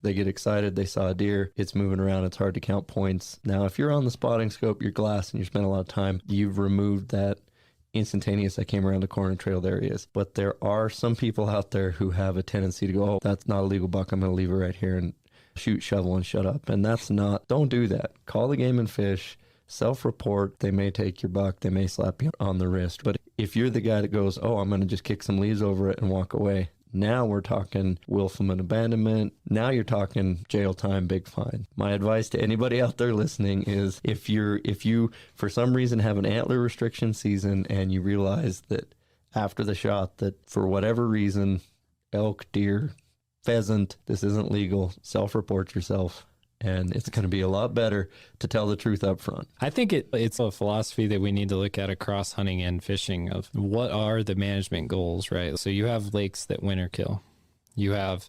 They get excited, they saw a deer, it's moving around, it's hard to count points. Now, if you're on the spotting scope, your glass, and you spend a lot of time, you've removed that instantaneous, I came around the corner, trailed areas. But there are some people out there who have a tendency to go, oh, that's not a legal buck, I'm going to leave it right here and shoot, shovel, and shut up. And that's not, don't do that. Call the Game and Fish, self-report. They may take your buck, they may slap you on the wrist. But if you're the guy that goes, oh, I'm going to just kick some leaves over it and walk away, now we're talking willful abandonment. Now you're talking jail time, big fine. My advice to anybody out there listening is if you for some reason have an antler restriction season and you realize that after the shot that for whatever reason, elk, deer, pheasant, this isn't legal, self-report yourself. And it's going to be a lot better to tell the truth up front. I think it's a philosophy that we need to look at across hunting and fishing of what are the management goals, right? So you have lakes that winter kill. You have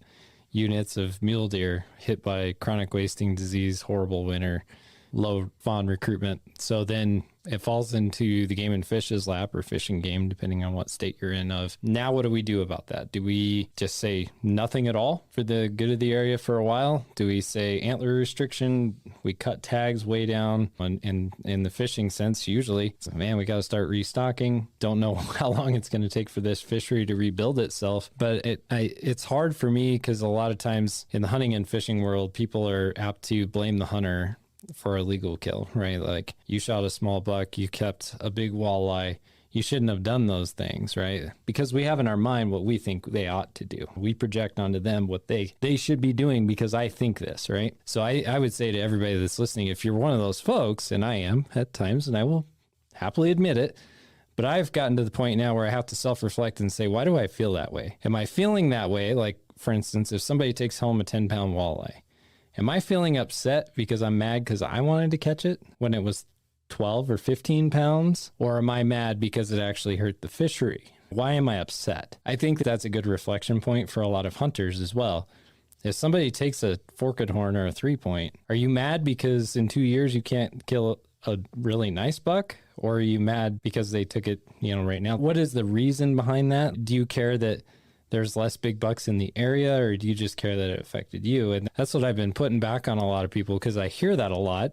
units of mule deer hit by chronic wasting disease, horrible winter, low fawn recruitment. So then it falls into the Game and Fish's lap or fishing game, depending on what state you're in of. Now, what do we do about that? Do we just say nothing at all for the good of the area for a while? Do we say antler restriction? We cut tags way down in the fishing sense, usually. So, man, we got to start restocking. Don't know how long it's going to take for this fishery to rebuild itself. But it's hard for me because a lot of times in the hunting and fishing world, people are apt to blame the hunter for a legal kill, right? Like you shot a small buck, you kept a big walleye. You shouldn't have done those things, right? Because we have in our mind what we think they ought to do. We project onto them what they should be doing because I think this, right? So I would say to everybody that's listening, if you're one of those folks, and I am at times, and I will happily admit it, but I've gotten to the point now where I have to self-reflect and say, why do I feel that way? Am I feeling that way? Like, for instance, if somebody takes home a 10-pound walleye, am I feeling upset because I'm mad because I wanted to catch it when it was 12 or 15 pounds? Or am I mad because it actually hurt the fishery? Why am I upset? I think that's a good reflection point for a lot of hunters as well. If somebody takes a forked horn or a 3-point, are you mad because in 2 years you can't kill a really nice buck? Or are you mad because they took it, right now? What is the reason behind that? Do you care that there's less big bucks in the area, or do you just care that it affected you? And that's what I've been putting back on a lot of people because I hear that a lot.